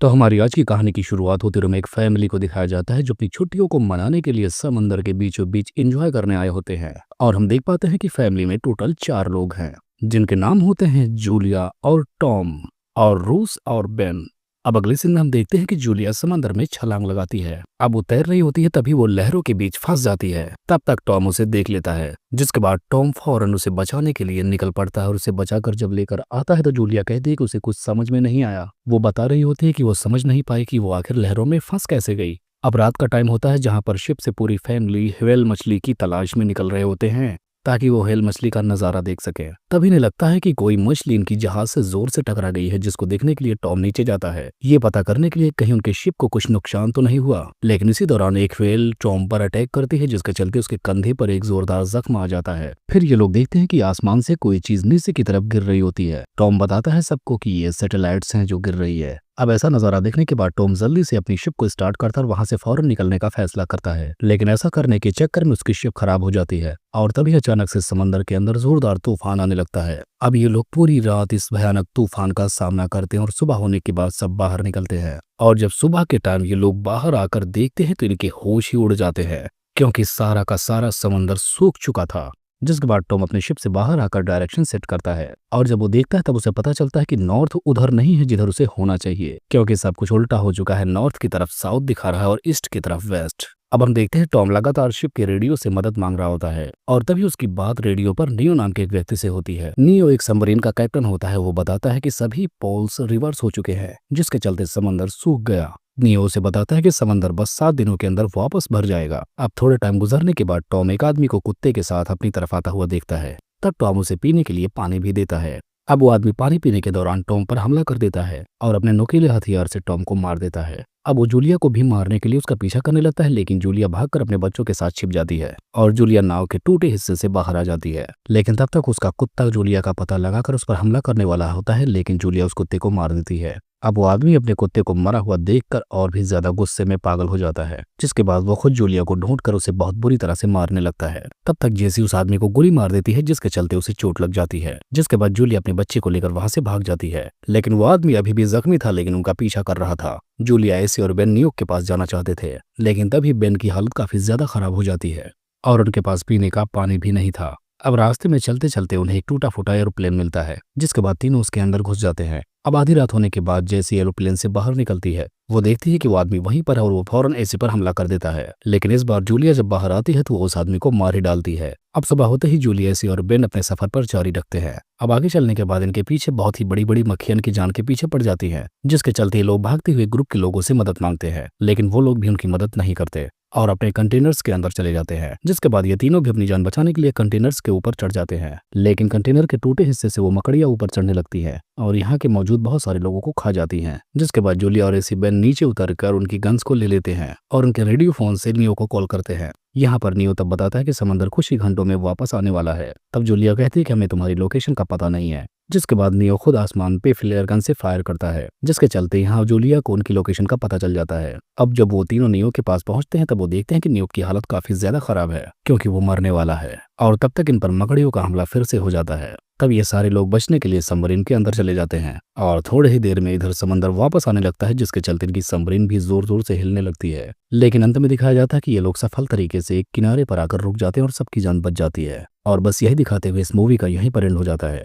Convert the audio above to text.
तो हमारी आज की कहानी की शुरुआत होते हुए एक फैमिली को दिखाया जाता है जो अपनी छुट्टियों को मनाने के लिए समंदर के बीचों बीच एंजॉय करने आए होते हैं। और हम देख पाते हैं कि फैमिली में टोटल 4 लोग हैं जिनके नाम होते हैं जूलिया और टॉम और रूस और बेन। अब अगले सीन में हम देखते हैं कि जूलिया समंदर में छलांग लगाती है। अब वो तैर रही होती है, तभी वो लहरों के बीच फंस जाती है। तब तक टॉम उसे देख लेता है, जिसके बाद टॉम फौरन उसे बचाने के लिए निकल पड़ता है और उसे बचाकर जब लेकर आता है तो जूलिया कहती है कि उसे कुछ समझ में नहीं आया। वो बता रही होती है कि वो समझ नहीं पाई कि वो आखिर लहरों में फंस कैसे गई। अब रात का टाइम होता है, जहां पर शिप से पूरी फैमिली व्हेल मछली की तलाश में निकल रहे होते हैं ताकि वो व्हेल मछली का नजारा देख सके। तभी इन्हें लगता है कि कोई मछली इनकी जहाज से जोर से टकरा गई है, जिसको देखने के लिए टॉम नीचे जाता है, ये पता करने के लिए कहीं उनके शिप को कुछ नुकसान तो नहीं हुआ। लेकिन इसी दौरान एक व्हेल टॉम पर अटैक करती है, जिसके चलते उसके कंधे पर एक जोरदार जख्म आ जाता है। फिर ये लोग देखते हैं कि आसमान से कोई चीज नीचे की तरफ गिर रही होती है। टॉम बताता है सबको कि ये सैटेलाइट्स हैं जो गिर रही है। अब ऐसा नजारा देखने के बाद टॉम जल्दी से अपनी शिप को स्टार्ट करता है और वहां से फौरन निकलने का फैसला करता है। लेकिन ऐसा करने के चक्कर में उसकी शिप खराब हो जाती है और तभी अचानक से समंदर के अंदर जोरदार तूफान आने लगता है। अब ये लोग पूरी रात इस भयानक तूफान का सामना करते हैं और सुबह होने के बाद सब बाहर निकलते हैं। और जब सुबह के टाइम ये लोग बाहर आकर देखते हैं तो इनके होश ही उड़ जाते हैं, क्योंकि सारा का सारा समंदर सूख चुका था। जिसके बाद टॉम अपने शिप से बाहर आकर डायरेक्शन सेट करता है और जब वो देखता है तब उसे पता चलता है कि नॉर्थ उधर नहीं है जिधर उसे होना चाहिए, क्योंकि सब कुछ उल्टा हो चुका है। नॉर्थ की तरफ साउथ दिखा रहा है और ईस्ट की तरफ वेस्ट। अब हम देखते हैं टॉम लगातार शिप के रेडियो से मदद मांग रहा होता है और तभी उसकी बात रेडियो पर नियो नाम के एक व्यक्ति से होती है। नियो एक सबमरीन का कैप्टन होता है। वो बताता है कि सभी पोल्स रिवर्स हो चुके हैं, जिसके चलते समंदर सूख गया। नियो उसे बताता है कि समंदर बस 7 दिनों के अंदर वापस भर जाएगा। अब थोड़े टाइम गुजरने के बाद टॉम एक आदमी को कुत्ते के साथ अपनी तरफ आता हुआ देखता है। तब टॉम उसे पीने के लिए पानी भी देता है। अब वो आदमी पानी पीने के दौरान टॉम पर हमला कर देता है और अपने नुकीले हथियार से टॉम को मार देता है। अब वो जूलिया को भी मारने के लिए उसका पीछा करने लगता है, लेकिन जूलिया भागकर अपने बच्चों के साथ छिप जाती है और जूलिया नाव के टूटे हिस्से से बाहर आ जाती है। लेकिन तब तक उसका कुत्ता जूलिया का पता लगाकर उस पर हमला करने वाला होता है, लेकिन जूलिया उस कुत्ते को मार देती है। अब वो आदमी अपने कुत्ते को मरा हुआ देखकर और भी ज्यादा गुस्से में पागल हो जाता है, जिसके बाद वो खुद जूलिया को ढूंढकर उसे बहुत बुरी तरह से मारने लगता है। तब तक जेसी उस आदमी को गोली मार देती है, जिसके चलते उसे चोट लग जाती है। जिसके बाद जूलिया अपने बच्चे को लेकर वहां से भाग जाती है, लेकिन वो आदमी अभी भी जख्मी था, लेकिन उनका पीछा कर रहा था। जूलिया एसी और बेन न्यूयॉर्क के पास जाना चाहते थे, लेकिन तभी बेन की हालत काफी ज्यादा खराब हो जाती है और उनके पास पीने का पानी भी नहीं था। अब रास्ते में चलते चलते उन्हें एक टूटा फूटा एरोप्लेन मिलता है, जिसके बाद तीनों उसके अंदर घुस जाते हैं। अब आधी रात होने के बाद जैसे एरोप्लेन से बाहर निकलती है, वो देखती है कि वो आदमी वहीं पर है और वो फौरन एसी पर हमला कर देता है। लेकिन इस बार जूलिया जब बाहर आती है तो वो उस आदमी को मार ही डालती है। अब सुबह होते ही जूलिया एसी और बेन अपने सफर पर जारी रखते हैं। अब आगे चलने के बाद इनके पीछे बहुत ही बड़ी बड़ी मक्खियां की जान के पीछे पड़ जाती हैं, जिसके चलते ये लोग भागते हुए ग्रुप के लोगों से मदद मांगते हैं, लेकिन वो लोग भी उनकी मदद नहीं करते और अपने कंटेनर्स के अंदर चले जाते हैं। जिसके बाद ये तीनों भी अपनी जान बचाने के लिए कंटेनर्स के ऊपर चढ़ जाते हैं, लेकिन कंटेनर के टूटे हिस्से से वो मकड़ियां ऊपर चढ़ने लगती है और यहाँ के मौजूद बहुत सारे लोगों को खा जाती हैं। जिसके बाद जूलिया और एसी बेन नीचे उतरकर उनकी गन्स को ले लेते हैं और उनके रेडियो फोन से नियो को कॉल करते हैं। यहाँ पर नियो तब बताता है कि समंदर कुछ ही घंटों में वापस आने वाला है। तब जूलिया कहती है कि हमें तुम्हारी लोकेशन का पता नहीं है। जिसके बाद नियो खुद आसमान पे फ्लेयर गन से फायर करता है, जिसके चलते यहाँ जूलिया को उनकी लोकेशन का पता चल जाता है। अब जब वो तीनों नियो के पास पहुंचते हैं तब वो देखते हैं कि नियो की हालत काफी ज्यादा खराब है, क्योंकि वो मरने वाला है और तब तक इन पर मकड़ियों का हमला फिर से हो जाता है। तब ये सारे लोग बचने के लिए सबमरीन के अंदर चले जाते हैं और थोड़े ही देर में इधर समंदर वापस आने लगता है, जिसके चलते इनकी सबमरीन भी जोर जोर से हिलने लगती है। लेकिन अंत में दिखाया जाता है कि ये लोग सफल तरीके से एक किनारे पर आकर रुक जाते हैं और सबकी जान बच जाती है। और बस यही दिखाते हुए इस मूवी का यहीं पर एंड हो जाता है।